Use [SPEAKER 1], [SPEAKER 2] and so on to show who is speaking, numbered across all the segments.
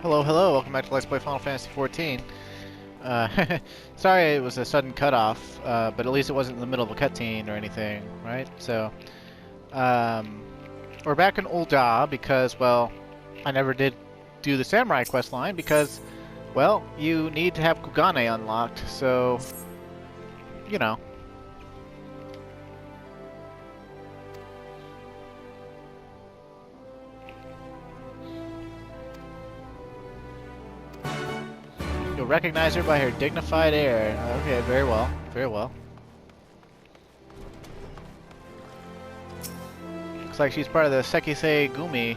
[SPEAKER 1] Hello, hello, welcome back to Let's Play Final Fantasy XIV. Sorry it was a sudden cutoff, but at least it wasn't in the middle of a cutscene or anything, right? So, we're back in Ul'dah because, well, I never did do the Samurai quest line because, well, you need to have Kugane unlocked, so, you know. You'll recognize her by her dignified air. Okay, very well, very well. Looks like she's part of the Sekisei Gumi.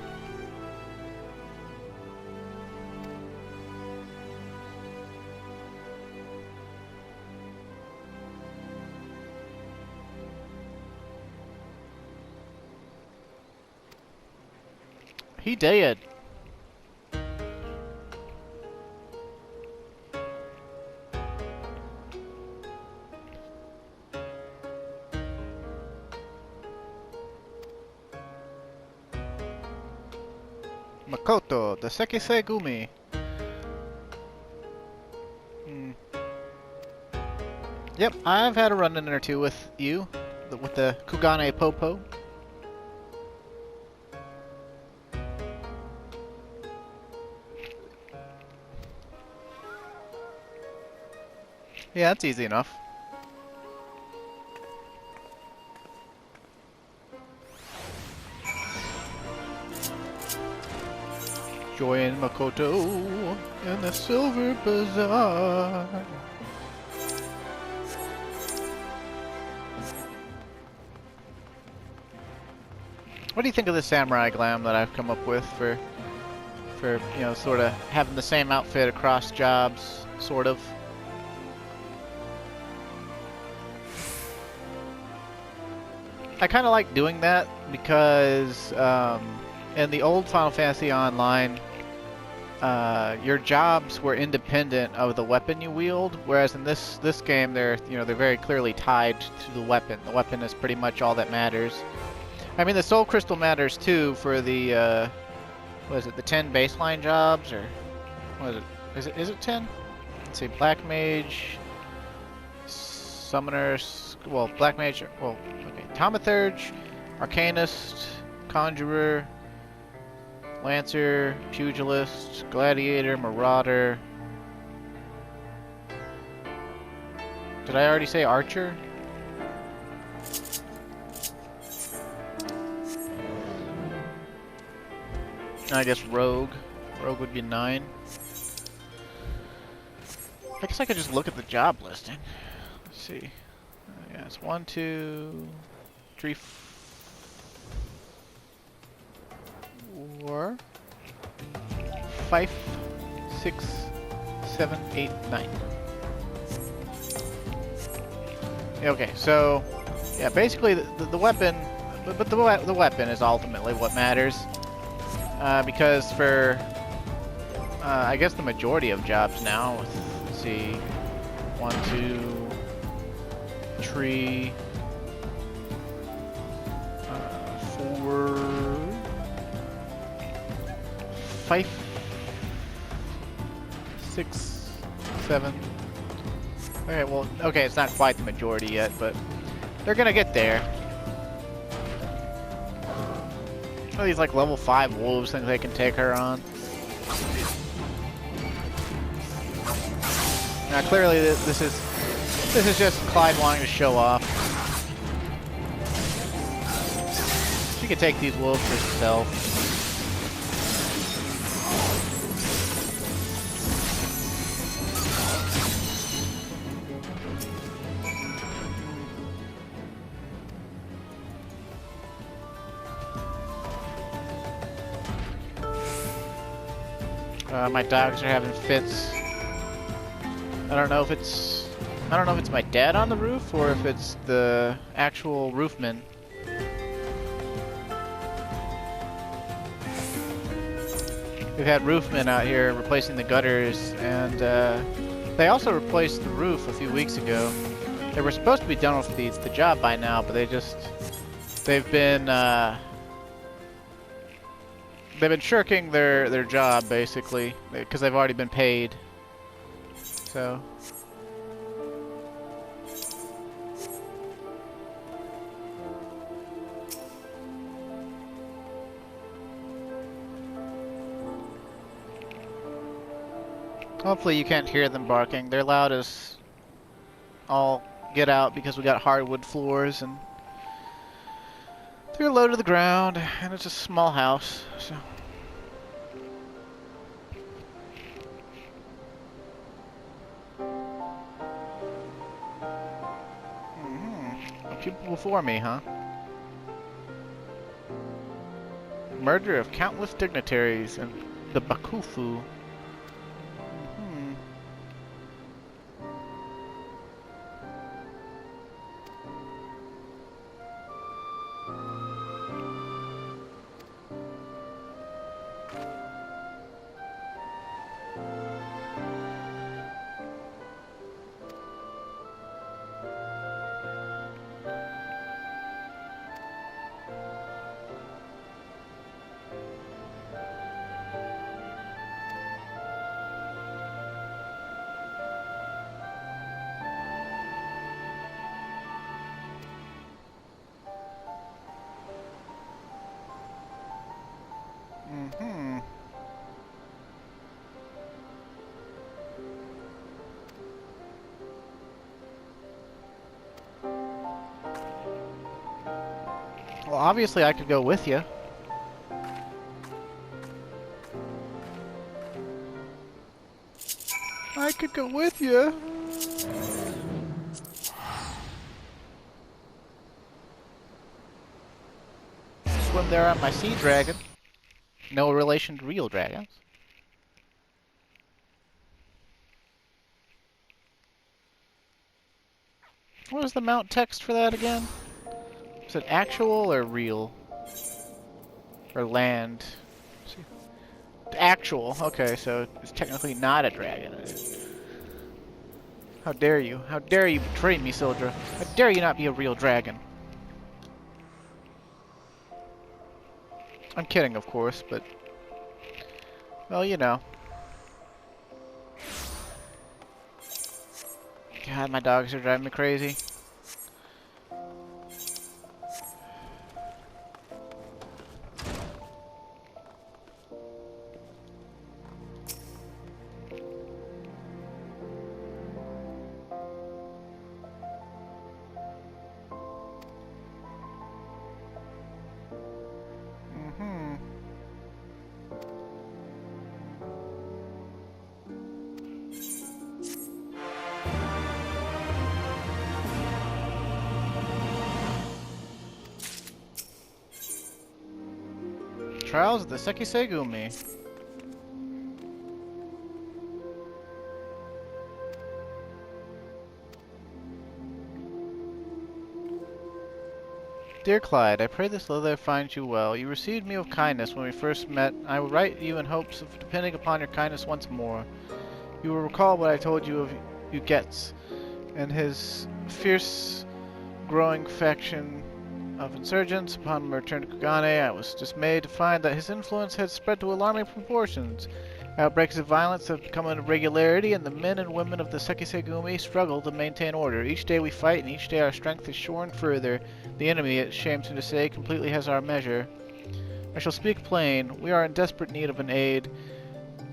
[SPEAKER 1] He did. Makoto, the Sekisei Gumi. Yep, I've had a run-in or two with you, with the Kugane Popo. Yeah, that's easy enough. Join Makoto in the Silver Bazaar. What do you think of the samurai glam that I've come up with for you know, sort of having the same outfit across jobs, sort of? I kind of like doing that because in the old Final Fantasy Online, your jobs were independent of the weapon you wield, whereas in this game, they're very clearly tied to the weapon. The weapon is pretty much all that matters. I mean, the Soul Crystal matters too for the what is it, the 10 baseline jobs, or what is it? Is it 10? Let's see, Black Mage, Summoners, well, Black Mage, well, okay, Thaumaturge, Arcanist, Conjurer, Lancer, Pugilist, Gladiator, Marauder. Did I already say Archer? I guess Rogue. Rogue would be 9. I guess I could just look at the job listing. Let's see. Yeah, it's 1, 2, 3, 4, 5, 6, 7, 8, 9. Yeah, okay, so yeah, basically the weapon, but the weapon is ultimately what matters. Because for, I guess the majority of jobs now, let's see, 1, 2, 3, 4, 5, 6, 7. Okay, well, okay, it's not quite the majority yet, but they're gonna get there. Oh, these like level 5 wolves think they can take her on. Now clearly this is just Clyde wanting to show off. She could take these wolves herself. My dogs are having fits. I don't know if it's my dad on the roof or if it's the actual roofman. We've had roofmen out here replacing the gutters, and they also replaced the roof a few weeks ago. They were supposed to be done with the job by now, but they've been They've been shirking their job, basically, because they've already been paid. So... Hopefully you can't hear them barking. They're loud as all get out because we got hardwood floors and they're low to the ground and it's a small house, so... People before me, huh? Murder of countless dignitaries and the Bakufu. Well, obviously I could go with you. I could go with you. Swim there on my sea dragon. No relation to real dragons. What was the mount text for that again? Is it actual or real? Or land? Actual. Okay, so it's technically not a dragon. How dare you? How dare you betray me, Sildra? How dare you not be a real dragon? I'm kidding, of course, but... well, you know. God, my dogs are driving me crazy. Trials of the Sekisegumi. Dear Clyde, I pray this letter finds you well. You received me with kindness when we first met. I will write you in hopes of depending upon your kindness once more. You will recall what I told you of Ugetz and his fierce growing faction of insurgents. Upon my return to Kugane, I was dismayed to find that his influence had spread to alarming proportions. Outbreaks of violence have become a regularity, and the men and women of the Sekisegumi struggle to maintain order. Each day we fight, and each day our strength is shorn further. The enemy, it shames me to say, completely has our measure. I shall speak plain. We are in desperate need of an aid,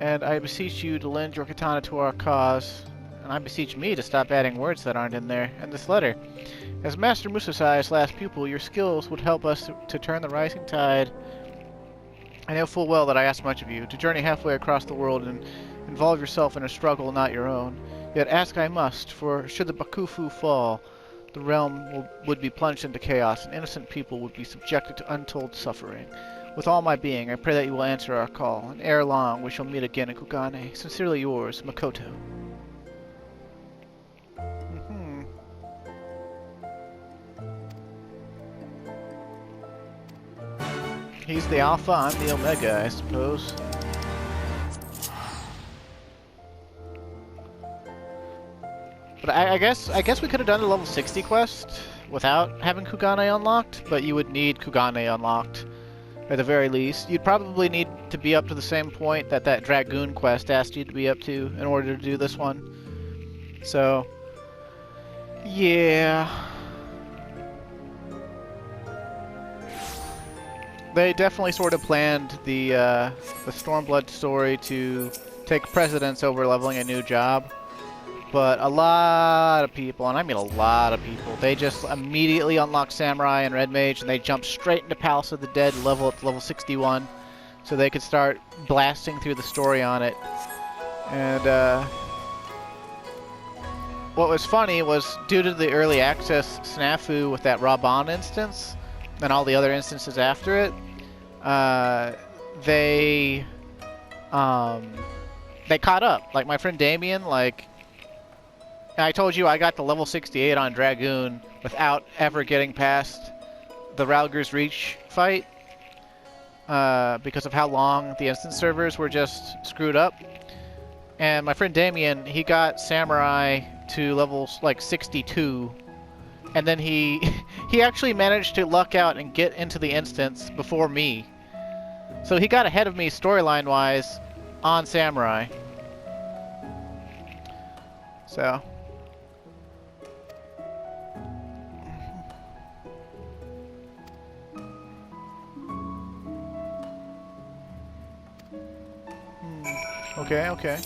[SPEAKER 1] and I beseech you to lend your katana to our cause. And I beseech me to stop adding words that aren't in there. And this letter. As Master Musasai's last pupil, your skills would help us to turn the rising tide. I know full well that I ask much of you, to journey halfway across the world and involve yourself in a struggle not your own. Yet ask I must, for should the Bakufu fall, the realm would be plunged into chaos, and innocent people would be subjected to untold suffering. With all my being, I pray that you will answer our call, and ere long we shall meet again in Kugane. Sincerely yours, Makoto. He's the alpha, I'm the omega, I suppose. But I guess we could have done the level 60 quest without having Kugane unlocked, but you would need Kugane unlocked at the very least. You'd probably need to be up to the same point that that Dragoon quest asked you to be up to in order to do this one. So, yeah. They definitely sort of planned the Stormblood story to take precedence over leveling a new job. But a lot of people, and I mean a lot of people, they just immediately unlock Samurai and Red Mage, and they jump straight into Palace of the Dead level at level 61, so they could start blasting through the story on it. And what was funny was, due to the early access snafu with that Raban instance, and all the other instances after it, they caught up. Like, my friend Damien, like, I told you I got to level 68 on Dragoon without ever getting past the Ralgur's Reach fight, because of how long the instance servers were just screwed up. And my friend Damien, he got Samurai to levels like 62, and then he actually managed to luck out and get into the instance before me. So he got ahead of me storyline wise on Samurai. So okay, okay.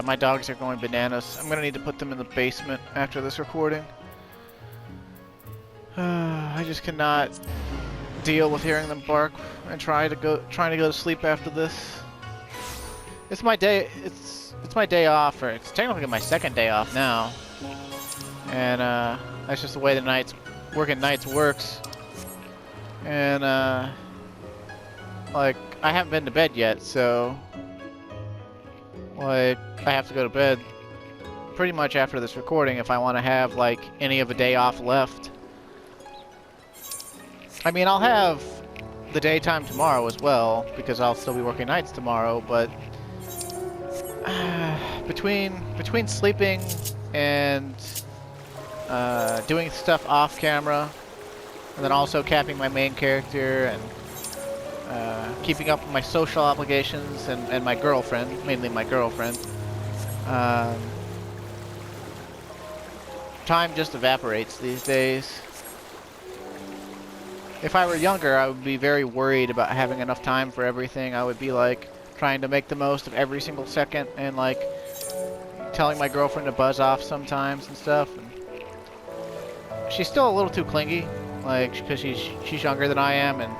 [SPEAKER 1] My dogs are going bananas. I'm gonna need to put them in the basement after this recording. I just cannot deal with hearing them bark and trying to go to sleep after this. It's my day. It's my day off, or it's technically my second day off now. And that's just the way the working nights works. And like, I haven't been to bed yet, so like, I have to go to bed pretty much after this recording if I want to have like any of a day off left. I mean, I'll have the daytime tomorrow as well, because I'll still be working nights tomorrow, but between sleeping and doing stuff off camera, and then also capping my main character, and keeping up with my social obligations, and my girlfriend, mainly my girlfriend, time just evaporates these days. If I were younger, I would be very worried about having enough time for everything. I would be like trying to make the most of every single second, and like telling my girlfriend to buzz off sometimes and stuff. And she's still a little too clingy, like, because she's younger than I am, and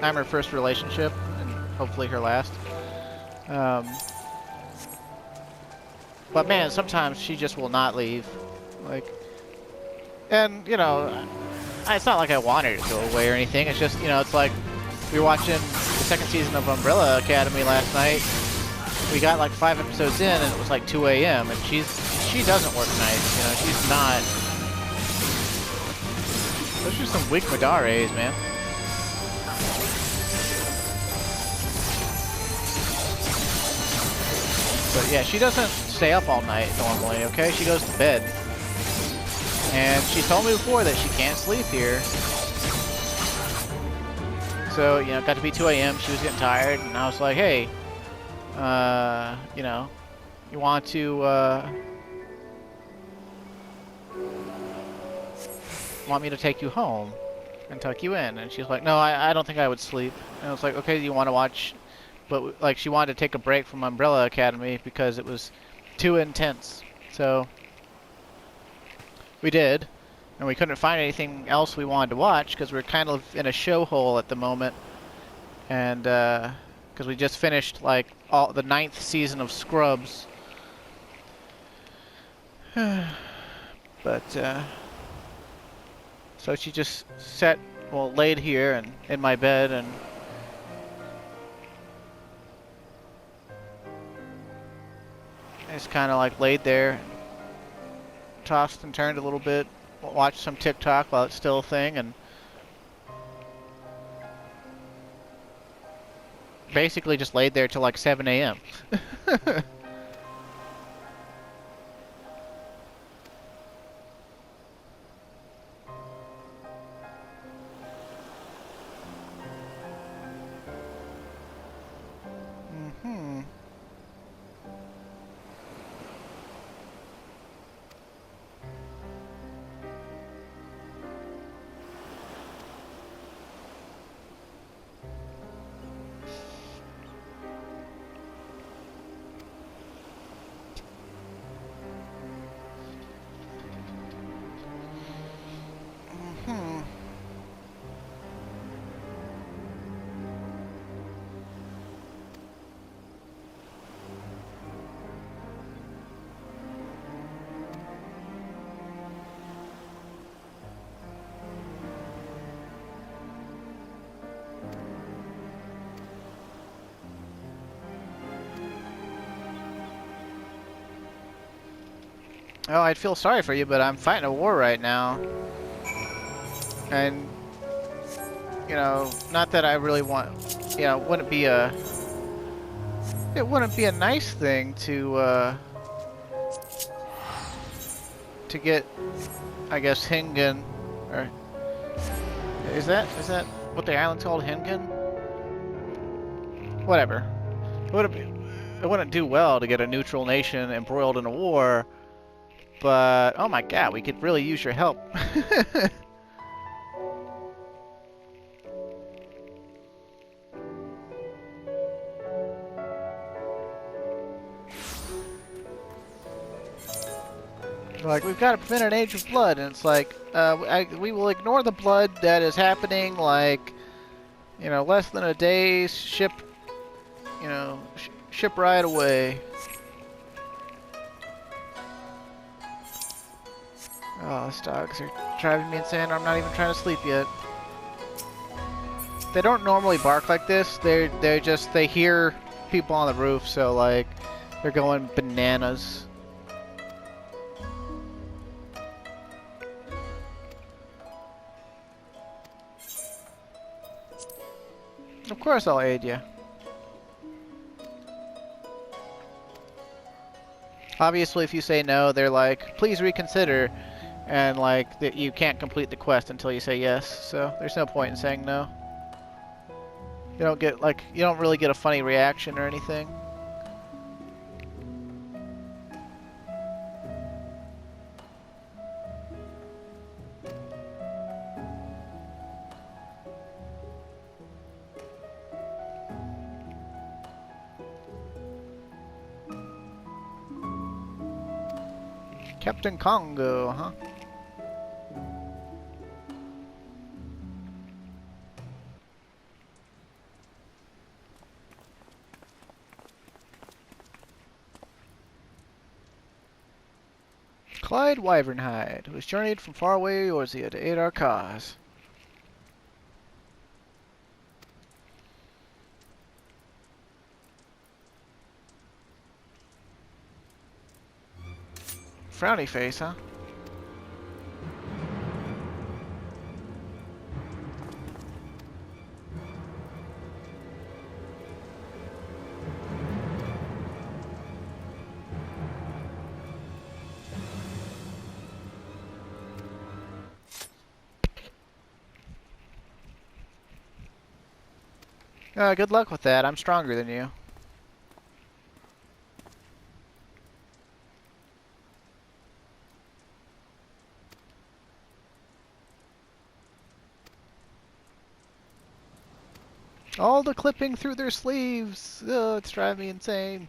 [SPEAKER 1] I'm her first relationship, and hopefully her last. But man, sometimes she just will not leave. Like, and you know, it's not like I want her to go away or anything. It's just, you know, it's like we were watching the second season of Umbrella Academy last night. We got like 5 episodes in, and it was like 2 a.m. and she doesn't work nights. You know, she's not. Those are some weak Madares, man. But yeah, she doesn't stay up all night normally, okay? She goes to bed. And she told me before that she can't sleep here. So, you know, it got to be 2 a.m. She was getting tired, and I was like, hey, you know, you want to, want me to take you home and tuck you in? And she's like, no, I don't think I would sleep. And I was like, okay, do you want to watch? But, like, she wanted to take a break from Umbrella Academy because it was too intense. So we did, and we couldn't find anything else we wanted to watch because we're kind of in a show hole at the moment. And because we just finished like the 9th season of Scrubs. But so she just laid here and in my bed, and I just kind of like laid there, tossed and turned a little bit, watched some TikTok while it's still a thing, and basically just laid there till like 7 a.m. Oh, I'd feel sorry for you, but I'm fighting a war right now. And, you know, not that I really want, you know, it wouldn't be a nice thing to get, I guess, Hingen, or is that what the island's called, Hingen? Whatever. It wouldn't do well to get a neutral nation embroiled in a war, but oh my god, we could really use your help. Like, we've got to prevent an age of blood, and it's like, we will ignore the blood that is happening, like, you know, less than a day's ship, you know, ship ride away. Oh, these dogs are driving me insane. I'm not even trying to sleep yet. They don't normally bark like this. They hear people on the roof, so like, they're going bananas. Of course I'll aid you. Obviously, if you say no, they're like, please reconsider, and like, that you can't complete the quest until you say yes, so there's no point in saying no. You don't get, like, you don't really get a funny reaction or anything. Captain Congo, huh? Clyde Wyvernhide, who has journeyed from faraway Eorzea to aid our cause. Frowny face, huh? Good luck with that. I'm stronger than you. All the clipping through their sleeves. Oh, it's driving me insane.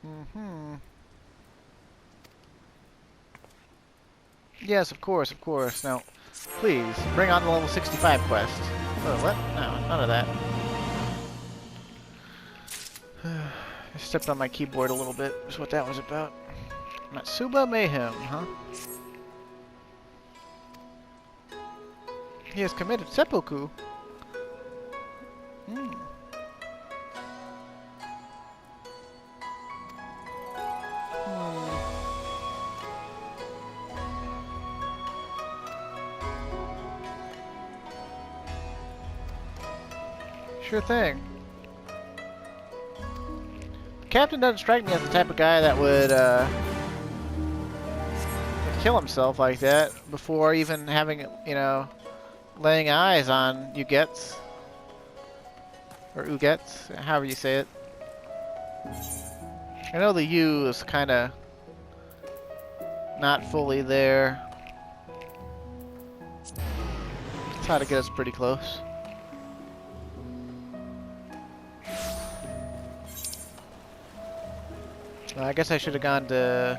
[SPEAKER 1] Mm-hmm. Yes, of course, of course. Now, please, bring on the level 65 quest. Oh, what? No, none of that. I stepped on my keyboard a little bit, is what that was about. Matsuba Mayhem, huh? He has committed seppuku. Hmm. Sure thing. The captain doesn't strike me as the type of guy that would kill himself like that before even having, you know, laying eyes on Ugets. Or Ugets, however you say it. I know the U is kind of not fully there. Try to get us pretty close. I guess I should have gone to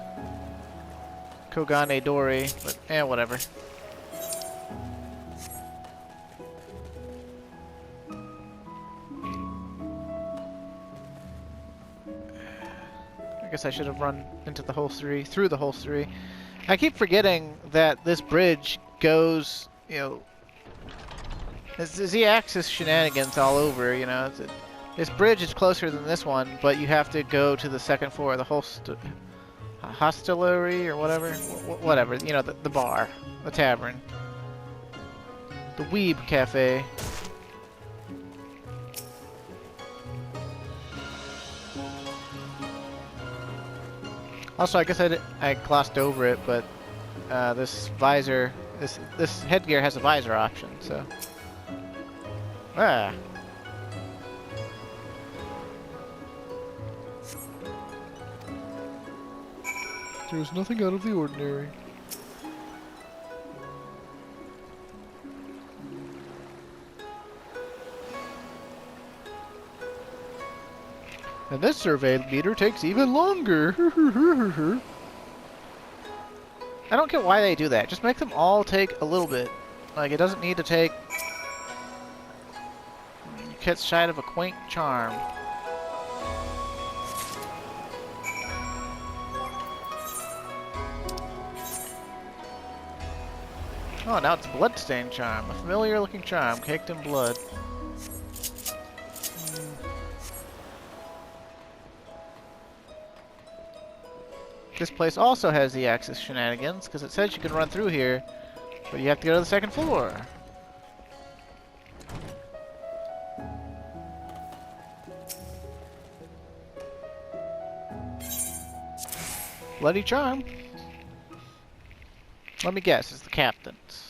[SPEAKER 1] Kogane Dori, but whatever. I guess I should have run into the holstery, through the holstery. I keep forgetting that this bridge goes, you know, it's the Z-axis shenanigans all over, you know. This bridge is closer than this one, but you have to go to the second floor of the hostelry or whatever. Whatever, you know, the bar, the tavern. The Weeb Cafe. Also, I guess I glossed over it, but this visor, this headgear has a visor option, so. Ah. There's nothing out of the ordinary. And this survey meter takes even longer. I don't get why they do that. Just make them all take a little bit. Like, it doesn't need to take... You catch sight of a quaint charm. Oh, now it's a bloodstained charm. A familiar looking charm caked in blood. This place also has the axis shenanigans, because it says you can run through here, but you have to go to the second floor. Bloody charm. Let me guess, it's the captain's.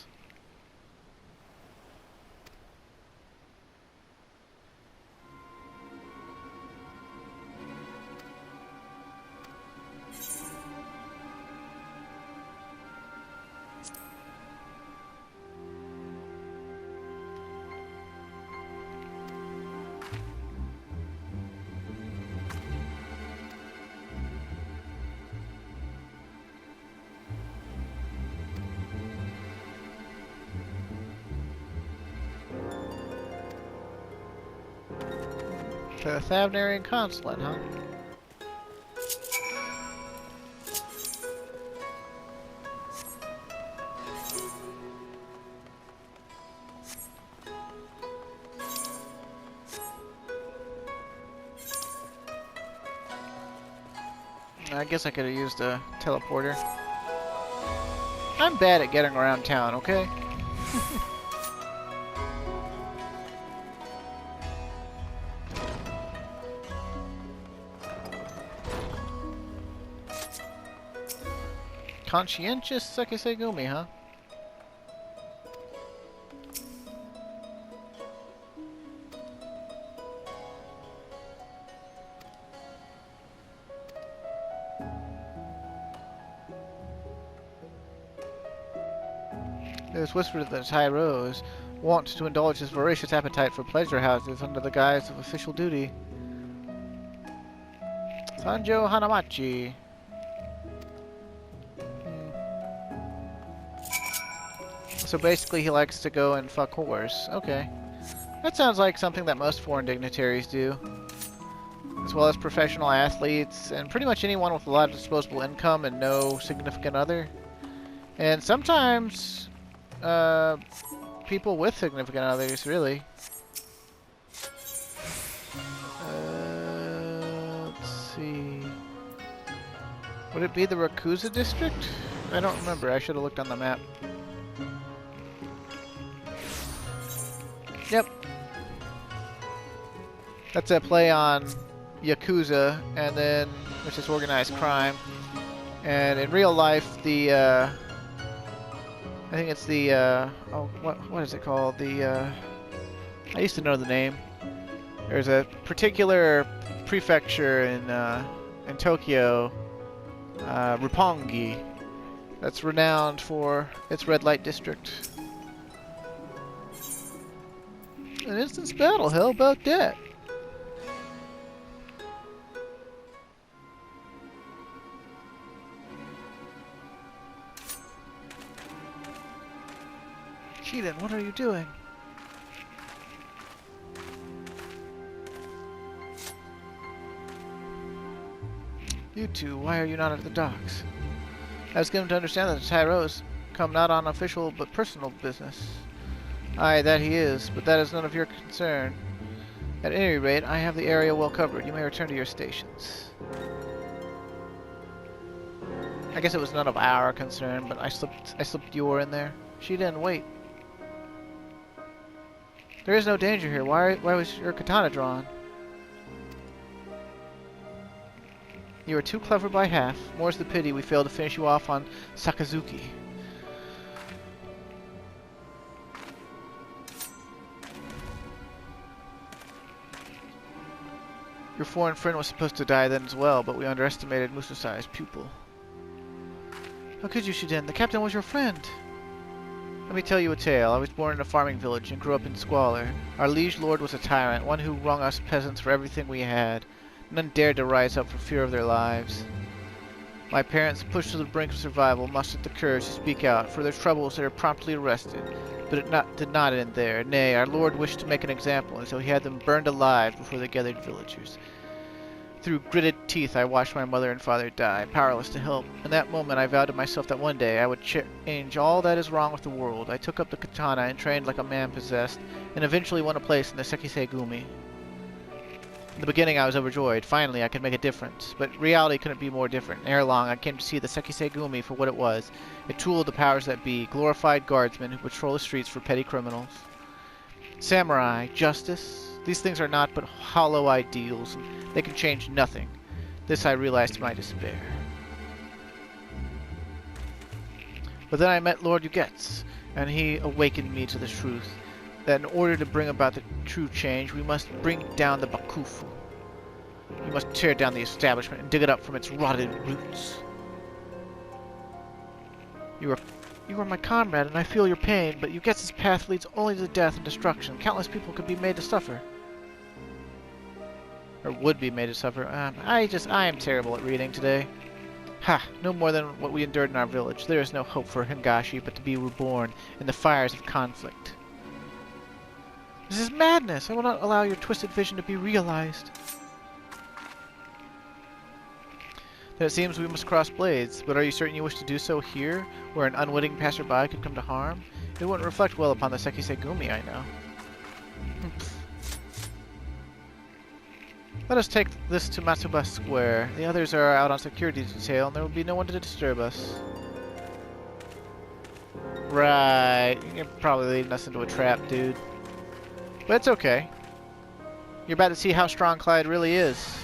[SPEAKER 1] To the Thavnarian consulate, huh? I guess I could have used a teleporter. I'm bad at getting around town, okay? Conscientious Sekisegumi, huh? It was whispered that Tyro is wont to indulge his voracious appetite for pleasure houses under the guise of official duty. Sanjo Hanamachi. So basically he likes to go and fuck whores. Okay. That sounds like something that most foreign dignitaries do. As well as professional athletes, and pretty much anyone with a lot of disposable income and no significant other. And sometimes, people with significant others, really. Let's see. Would it be the Rakuza district? I don't remember. I should have looked on the map. Yep. That's a play on Yakuza, and then, which is organized crime. And in real life, the, I think it's the, oh, what is it called? The, I used to know the name. There's a particular prefecture in Tokyo, Roppongi, that's renowned for its red light district. An instance battle, how about that? Cheatin', what are you doing? You two, why are you not at the docks? I was given to understand that the Tyros come not on official but personal business. Aye, that he is, but that is none of your concern. At any rate, I have the area well covered. You may return to your stations. I guess it was none of our concern, but I slipped your in there. She didn't wait. There is no danger here. Why was your katana drawn? You are too clever by half. More's the pity we failed to finish you off on Sakazuki. Your foreign friend was supposed to die then as well, but we underestimated Musasai's pupil. How could you, Shiden? The captain was your friend. Let me tell you a tale. I was born in a farming village and grew up in squalor. Our liege lord was a tyrant, one who wrung us peasants for everything we had. None dared to rise up for fear of their lives. My parents, pushed to the brink of survival, mustered the courage to speak out. For their troubles, they were promptly arrested. But it did not end there. Nay, our lord wished to make an example, and so he had them burned alive before the gathered villagers. Through gritted teeth, I watched my mother and father die, powerless to help. In that moment, I vowed to myself that one day I would change all that is wrong with the world. I took up the katana and trained like a man possessed, and eventually won a place in the Sekisei Gumi. In the beginning, I was overjoyed. Finally, I could make a difference. But reality couldn't be more different. Ere long, I came to see the Sekisei Gumi for what it was, a tool of the powers that be, glorified guardsmen who patrol the streets for petty criminals. Samurai, justice, these things are not but hollow ideals, and they can change nothing. This I realized to my despair. But then I met Lord Yugetsu, and he awakened me to the truth that in order to bring about the true change, we must bring down the Bakufu. We must tear down the establishment and dig it up from its rotted roots. You are my comrade, and I feel your pain, but Yugetsu's path leads only to death and destruction. Countless people could be made to suffer. Or would be made to suffer. I am terrible at reading today. Ha! No more than what we endured in our village. There is no hope for Hingashi but to be reborn in the fires of conflict. This is madness! I will not allow your twisted vision to be realized. Then it seems we must cross blades, but are you certain you wish to do so here, where an unwitting passerby could come to harm? It wouldn't reflect well upon the Sekisei Gumi, I know. Let us take this to Matsuba Square. The others are out on security detail, and there will be no one to disturb us. Right. You're probably leading us into a trap, dude. But it's okay. You're about to see how strong Clyde really is.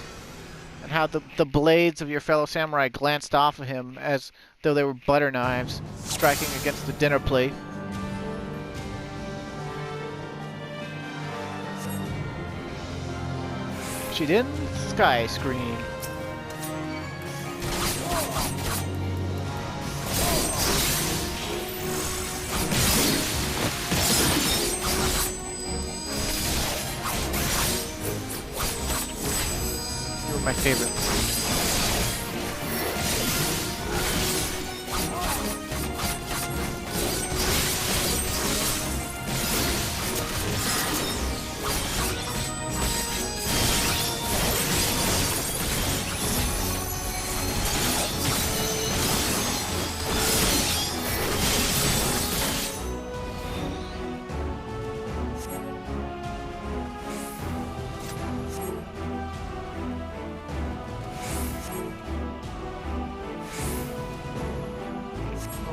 [SPEAKER 1] And how the blades of your fellow samurai glanced off of him as though they were butter knives, striking against the dinner plate. She didn't sky scream. You were my favorite.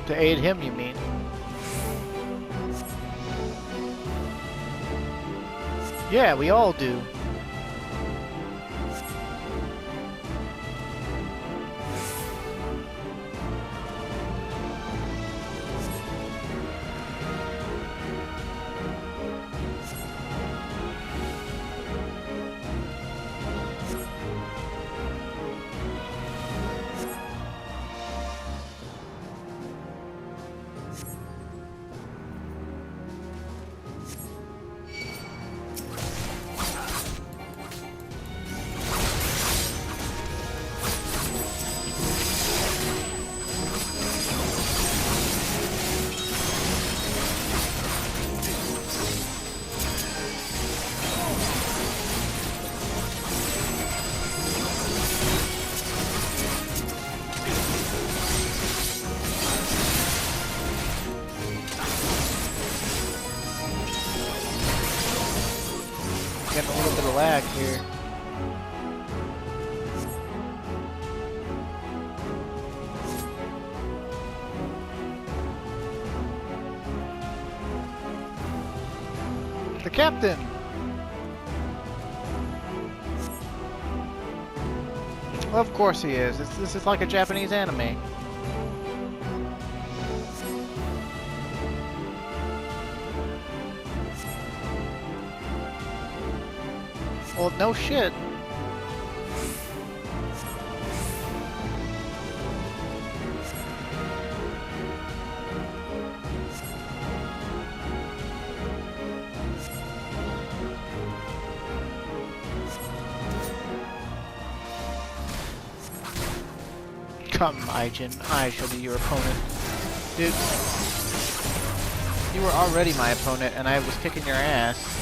[SPEAKER 1] To aid him, you mean? Yeah, we all do. getting a little bit of lag here. The captain! Well, of course he is. This is like a Japanese anime. Well, no shit. Come, Aijin, I shall be your opponent. Dude, you were already my opponent, and I was kicking your ass.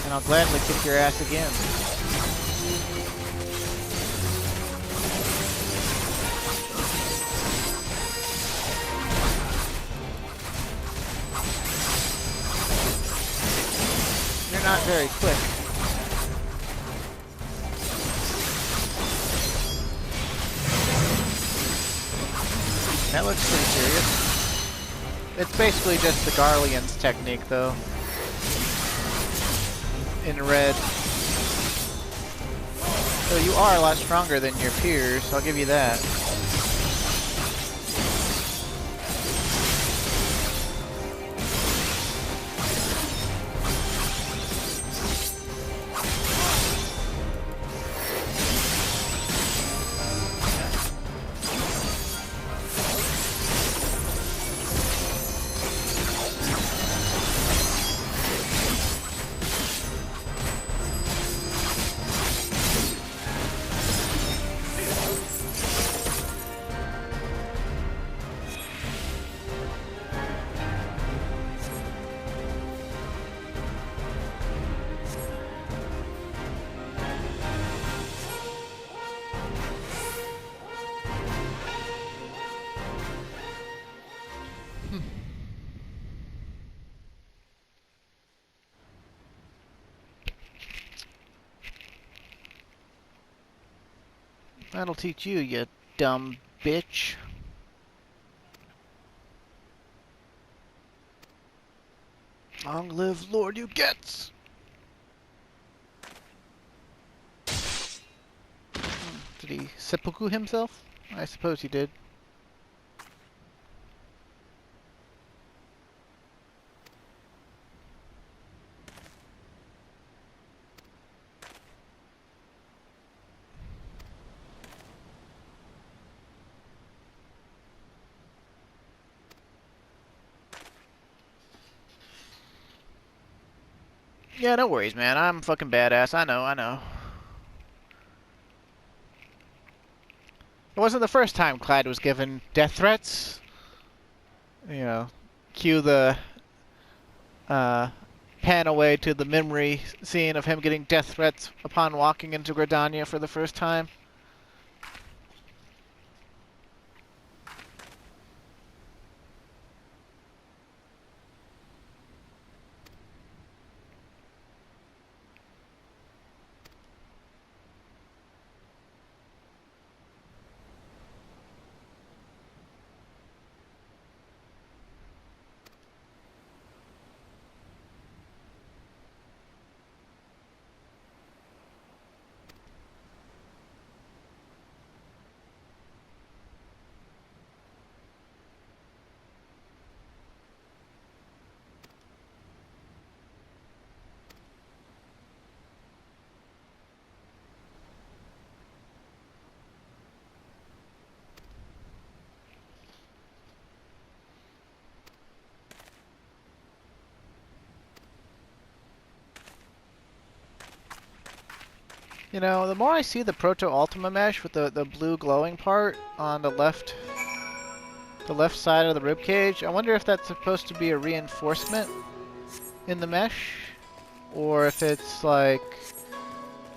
[SPEAKER 1] And I'll gladly kick your ass again. You're not very quick. That looks pretty serious. It's basically just the Garlean's technique, though. In red. So you are a lot stronger than your peers, I'll give you that. That'll teach you, you dumb bitch. Long live Lord Yugiri! Did he seppuku himself? I suppose he did. Yeah, no worries, man. I'm fucking badass. I know. It wasn't the first time Clyde was given death threats. You know, cue the pan away to the memory scene of him getting death threats upon walking into Gridania for the first time. You know, the more I see the Proto-Ultima mesh with the blue glowing part on the left side of the ribcage, I wonder if that's supposed to be a reinforcement in the mesh, or if it's like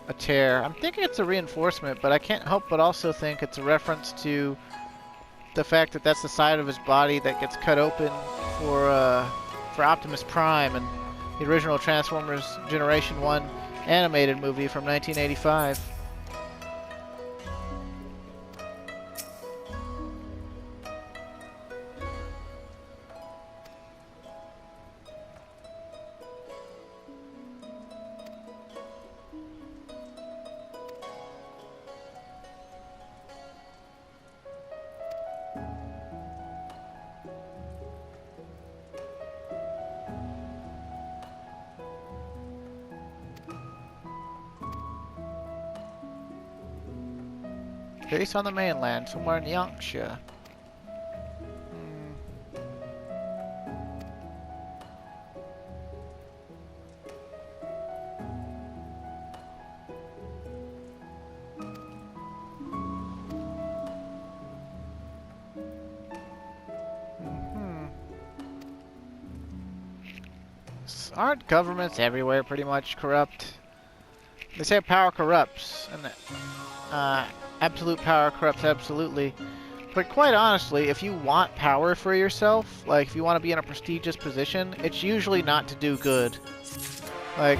[SPEAKER 1] a tear. I'm thinking it's a reinforcement, but I can't help but also think it's a reference to the fact that that's the side of his body that gets cut open for Optimus Prime, and The original Transformers Generation 1 animated movie from 1985. Base on the mainland, somewhere in Yorkshire. Aren't governments everywhere pretty much corrupt? They say power corrupts, and absolute power corrupts absolutely. But quite honestly, if you want power for yourself, like if you want to be in a prestigious position, it's usually not to do good. Like,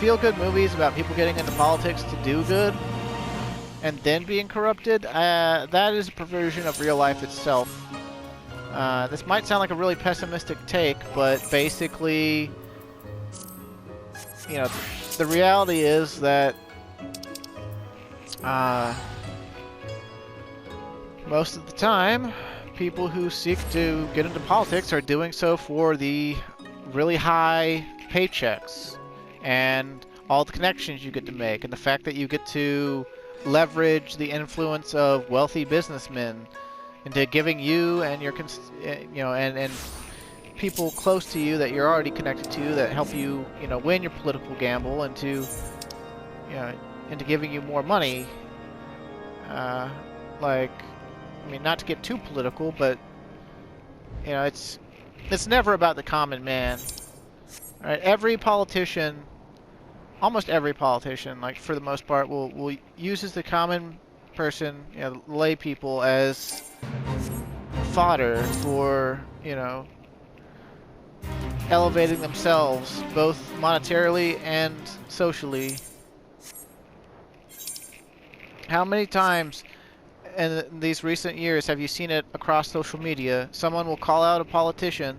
[SPEAKER 1] feel-good movies about people getting into politics to do good, and then being corrupted, that is a perversion of real life itself. This might sound like a really pessimistic take, but basically, you know, the reality is that most of the time, people who seek to get into politics are doing so for the really high paychecks and all the connections you get to make, and the fact that you get to leverage the influence of wealthy businessmen into giving you and your and people close to you that you're already connected to that help you, win your political gamble into giving you more money. Not to get too political, but it's never about the common man. All right, every politician, almost every politician, like for the most part, will uses the common person, lay people as fodder for, elevating themselves both monetarily and socially. How many times in these recent years have you seen it across social media? Someone will call out a politician,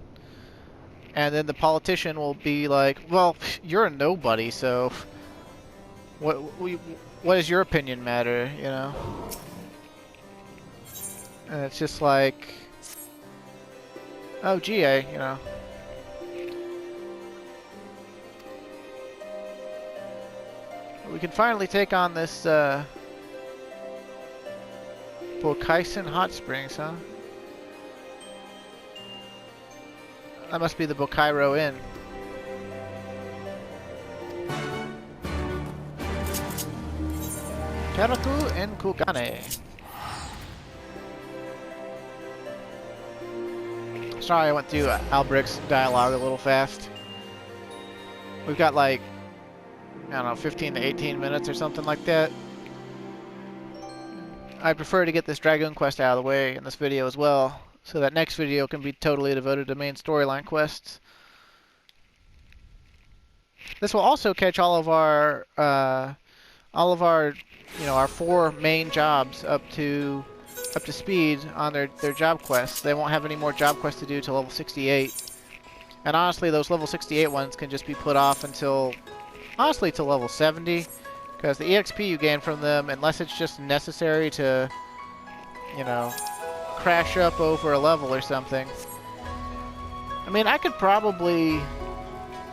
[SPEAKER 1] and then the politician will be like, well, you're a nobody, so what does your opinion matter, And it's just like, oh gee, we can finally take on this Bokaisen Hot Springs, huh? That must be the Bokairo Inn. Karaku and Kugane. Sorry, I went through Alberic's dialogue a little fast. We've got like, I don't know, 15 to 18 minutes or something like that. I prefer to get this Dragoon quest out of the way in this video as well, so that next video can be totally devoted to main storyline quests. This will also catch all of our our 4 main jobs up to speed on their job quests. They won't have any more job quests to do till level 68. And honestly, those level 68 ones can just be put off until, honestly, till level 70. Because the EXP you gain from them, unless it's just necessary to, crash up over a level or something. I mean, I could probably,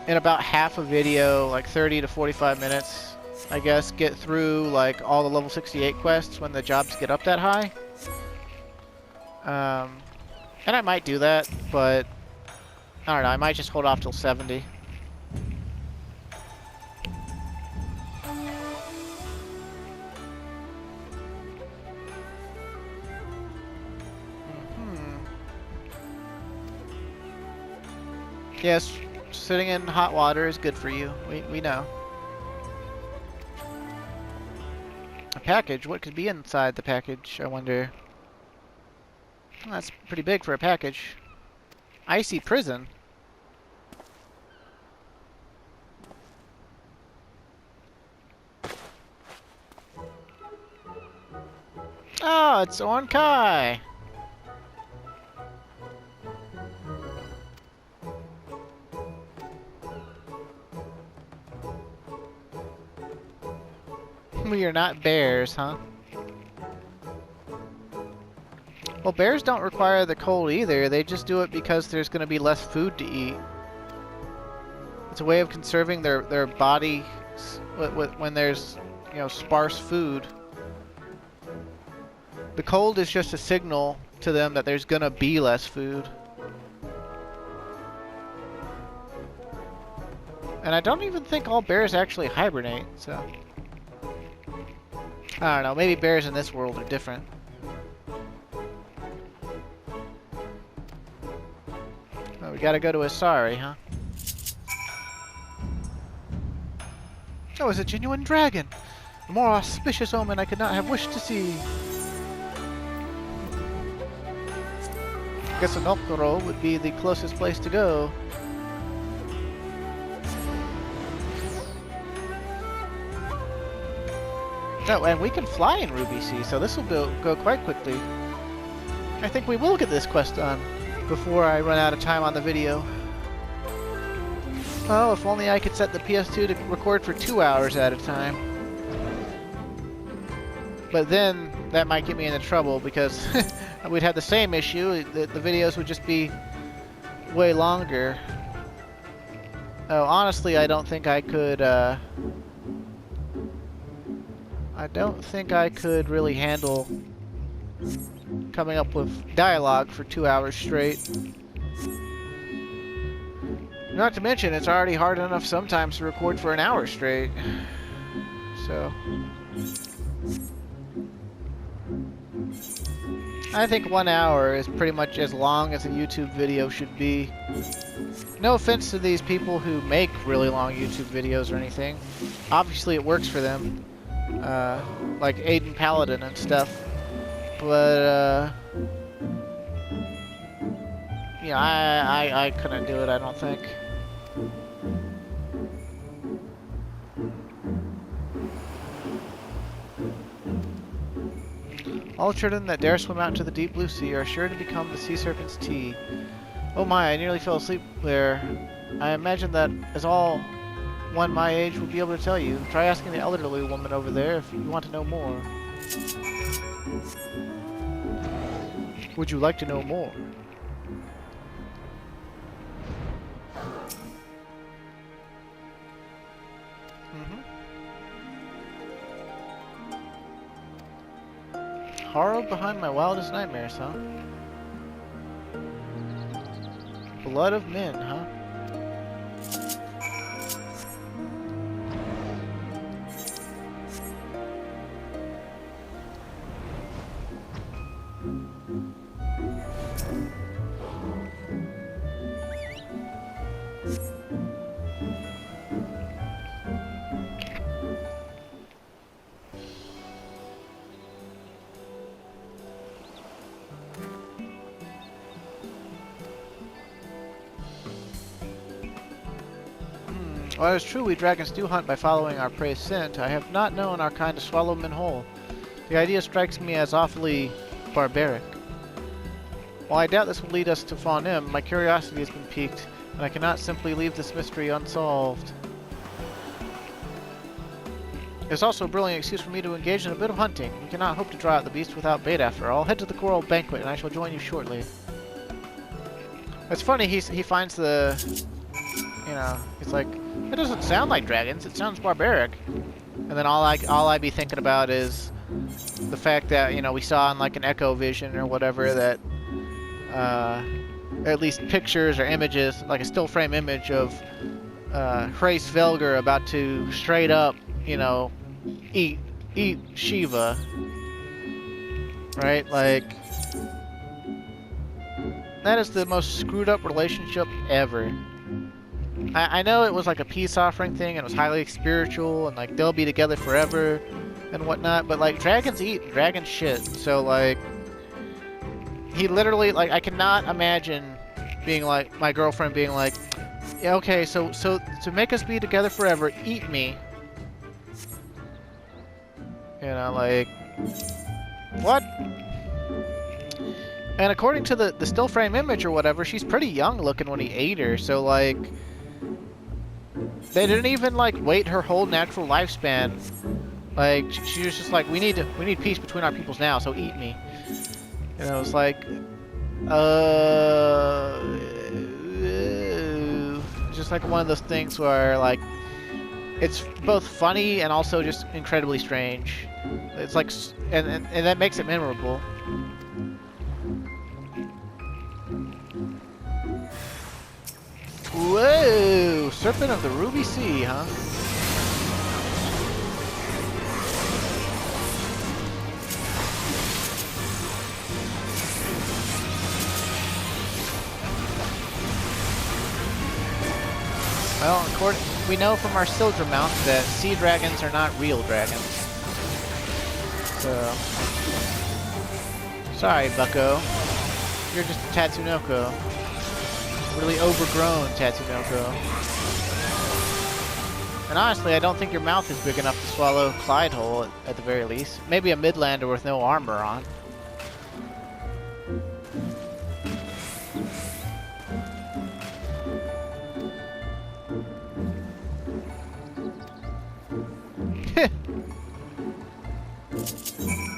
[SPEAKER 1] in about half a video, like 30 to 45 minutes, I guess, get through, like, all the level 68 quests when the jobs get up that high. And I might do that, but I don't know, I might just hold off till 70. Yes, sitting in hot water is good for you. We know. A package? What could be inside the package, I wonder? Well, that's pretty big for a package. Icy prison? Oh, it's Ornkai! We are not bears, huh? Well, bears don't require the cold either. They just do it because there's going to be less food to eat. It's a way of conserving their body when there's, you know, sparse food. The cold is just a signal to them that there's going to be less food. And I don't even think all bears actually hibernate, so... I don't know, maybe bears in this world are different. Oh, we gotta go to Asari, huh? Oh, it's a genuine dragon! A more auspicious omen I could not have wished to see. Guess Anokoro would be the closest place to go. Oh, and we can fly in Ruby Sea, so this will go quite quickly. I think we will get this quest done before I run out of time on the video. Oh, if only I could set the PS2 to record for 2 hours at a time. But then, that might get me into trouble because we'd have the same issue. The videos would just be way longer. Oh, honestly, I don't think I could, I don't think I could really handle coming up with dialogue for 2 hours straight. Not to mention, it's already hard enough sometimes to record for an hour straight. So... I think 1 hour is pretty much as long as a YouTube video should be. No offense to these people who make really long YouTube videos or anything. Obviously it works for them. Like Aiden Paladin and stuff. But, yeah, I couldn't do it, I don't think. All children that dare swim out into the deep blue sea are sure to become the sea serpent's tea. Oh my, I nearly fell asleep there. I imagine that is all one my age would be able to tell you. Try asking the elderly woman over there if you want to know more. Would you like to know more? Horror behind my wildest nightmares, huh? Blood of men, huh? While it is true we dragons do hunt by following our prey's scent, I have not known our kind to swallow men whole. The idea strikes me as awfully barbaric. While I doubt this will lead us to Fawnim, my curiosity has been piqued, and I cannot simply leave this mystery unsolved. It's also a brilliant excuse for me to engage in a bit of hunting. We cannot hope to draw out the beast without bait after all. Head to the Coral Banquet, and I shall join you shortly. It's funny, he finds the... You know, he's like, it doesn't sound like dragons, it sounds barbaric. And then all I be thinking about is the fact that, you know, we saw in like an Echo Vision or whatever that, at least pictures or images, like a still frame image of Hrace Velger about to straight up, you know, eat Shiva. Right? Like, that is the most screwed up relationship ever. I know it was like a peace offering thing, and it was highly spiritual, and like they'll be together forever and whatnot, but like dragons eat dragon shit, so like he literally, like, I cannot imagine being like, my girlfriend being like, yeah, okay, so to make us be together forever, eat me. You know, like, What? And according to the still frame image or whatever, she's pretty young looking when he ate her, so like... They didn't even like wait her whole natural lifespan. Like, she was just like, we need peace between our peoples now, so eat me. And I was like, just like one of those things where like, it's both funny and also just incredibly strange. It's like, and that makes it memorable. Whoa! Serpent of the Ruby Sea, huh? Well, we know from our Sildra mount that sea dragons are not real dragons. So... Sorry, bucko. You're just a Tatsunoko. Really overgrown Tatsunoko. And honestly, I don't think your mouth is big enough to swallow Clyde Hole at the very least. Maybe a Midlander with no armor on.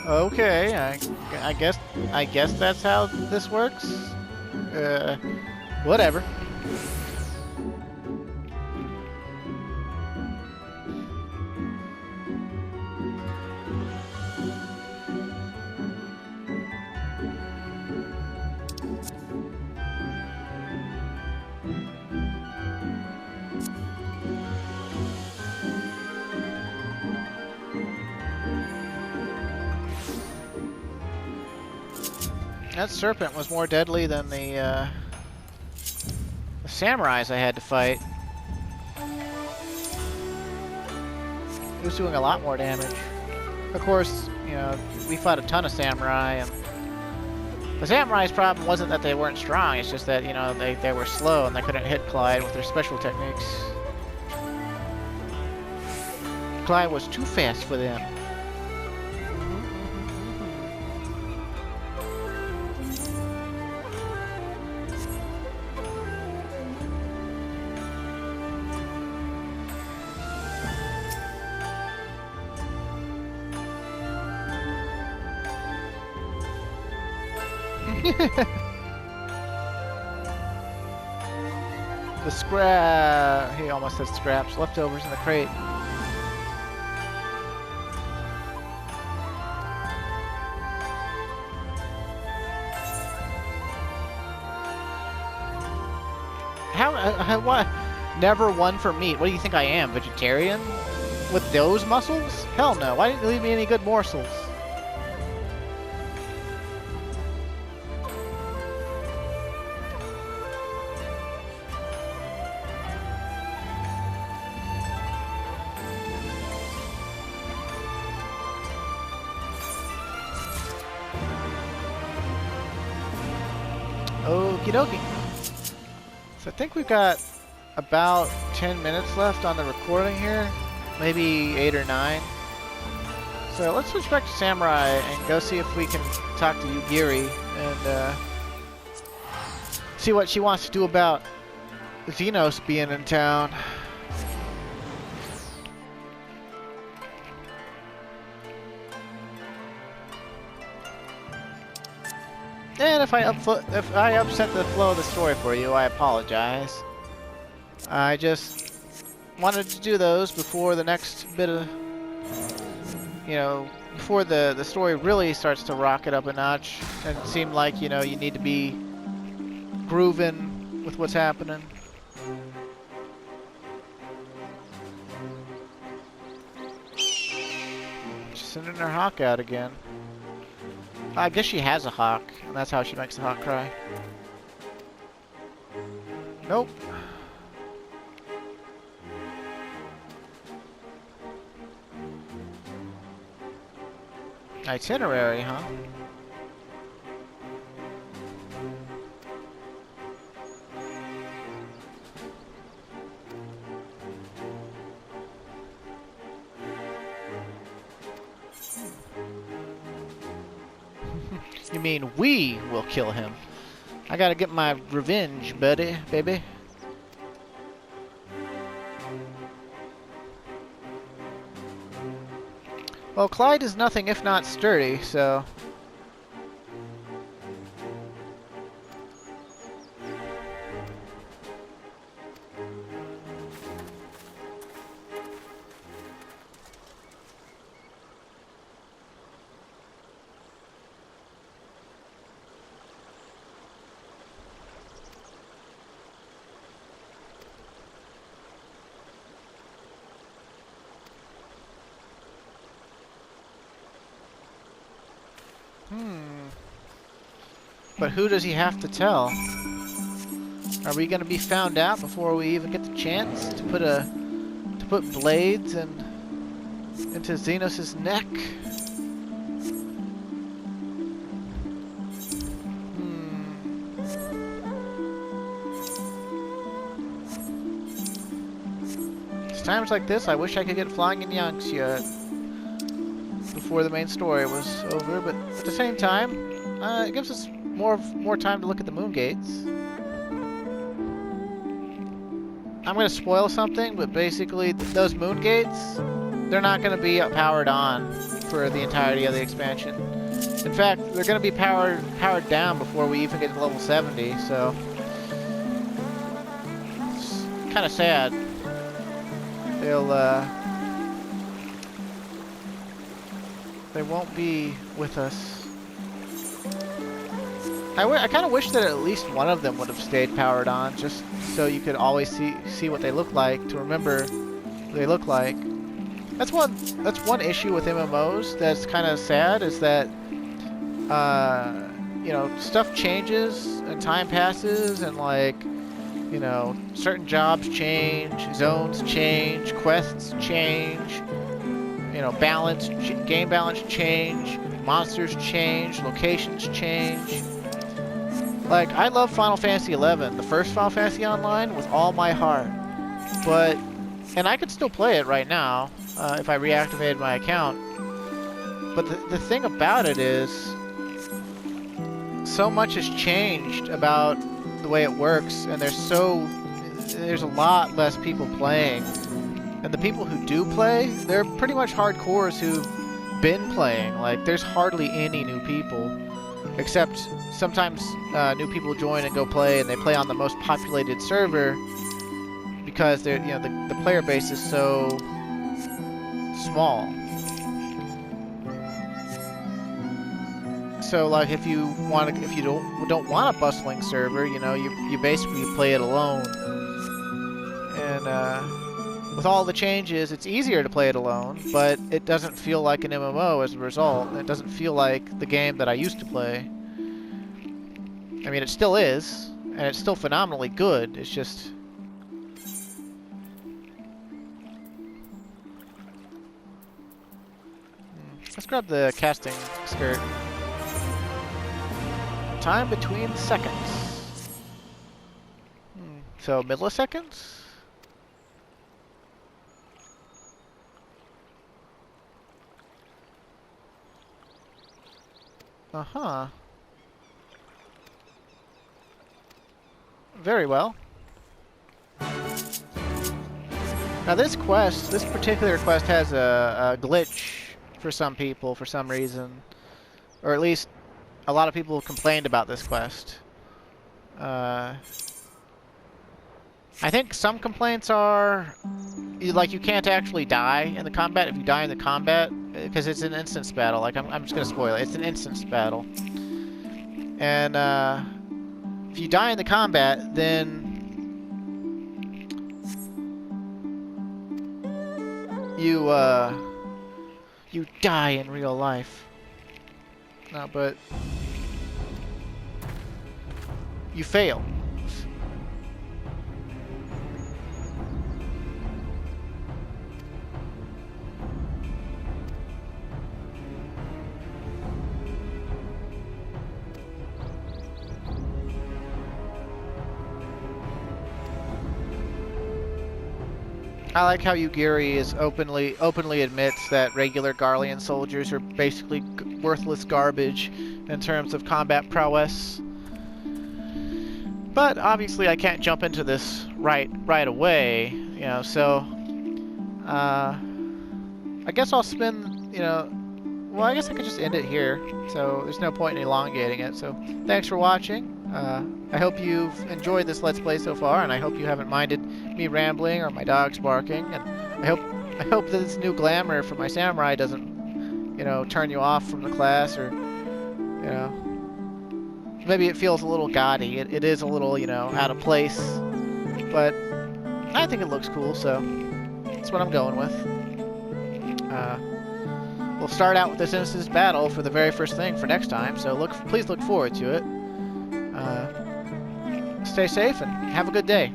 [SPEAKER 1] Okay, I guess that's how this works. Whatever. That serpent was more deadly than the samurais I had to fight. It was doing a lot more damage. Of course, you know, we fought a ton of samurai, and the samurai's problem wasn't that they weren't strong, it's just that, you know, they were slow and they couldn't hit Clyde with their special techniques. Clyde was too fast for them. The he almost said scraps, leftovers in the crate. What? Never one for meat. What do you think I am, vegetarian? With those muscles? Hell no, why didn't you leave me any good morsels? Okie dokie. So I think we've got about 10 minutes left on the recording here. Maybe 8 or 9. So let's switch back to Samurai and go see if we can talk to Yugiri and see what she wants to do about Xenos being in town. And if I upset the flow of the story for you, I apologize. I just wanted to do those before the next bit of, you know, before the story really starts to rocket up a notch and it seemed like, you know, you need to be grooving with what's happening. She's sending her hawk out again. I guess she has a hawk, and that's how she makes the hawk cry. Nope. Itinerary, huh? You mean we will kill him. I gotta get my revenge, baby. Well, Clyde is nothing if not sturdy, so... But who does he have to tell? Are we gonna be found out before we even get the chance to put blades into Xenos' neck? It's times like this I wish I could get flying in Yangtze before the main story was over, but at the same time, it gives us more time to look at the moon gates. I'm gonna spoil something, but basically those moon gates, they're not gonna be powered on for the entirety of the expansion. In fact, they're gonna be powered down before we even get to level 70. So it's kind of sad. They won't be with us. I kind of wish that at least one of them would have stayed powered on, just so you could always see what they look like, to remember what they look like. That's one issue with MMOs that's kind of sad, is that you know, stuff changes and time passes, and like, you know, certain jobs change, zones change, quests change, you know, game balance change, monsters change, locations change. Like, I love Final Fantasy XI, the first Final Fantasy Online, with all my heart. And I could still play it right now, if I reactivated my account. But the thing about it is, so much has changed about the way it works, and there's a lot less people playing. And the people who do play, they're pretty much hardcores who've been playing. Like, there's hardly any new people. Except sometimes new people join and go play, and they play on the most populated server because they're, you know, the player base is so small. So like, if you don't want a bustling server, you know, you basically play it alone. And with all the changes, it's easier to play it alone, but it doesn't feel like an MMO as a result. It doesn't feel like the game that I used to play. I mean, it still is, and it's still phenomenally good. It's just... Let's grab the casting skirt. Time between seconds. So, milliseconds? Uh-huh. Very well. Now this particular quest has a glitch for some people for some reason. Or at least a lot of people have complained about this quest. I think some complaints are, like, you can't actually die in the combat. If you die in the combat, because it's an instance battle. Like, I'm just gonna spoil it. It's an instance battle. And, if you die in the combat, then you die in real life. No, but you fail. I like how Yugiri is openly admits that regular Garlean soldiers are basically worthless garbage in terms of combat prowess. But obviously I can't jump into this right away, you know, so I guess I'll spend, you know, well, I guess I could just end it here, so there's no point in elongating it. So thanks for watching. I hope you've enjoyed this Let's Play so far, and I hope you haven't minded me rambling or my dogs barking. And I hope that this new glamour for my samurai doesn't, you know, turn you off from the class, or, you know, maybe it feels a little gaudy. It is a little, you know, out of place, but I think it looks cool, so that's what I'm going with. We'll start out with this instance battle for the very first thing for next time, so please look forward to it. Stay safe and have a good day.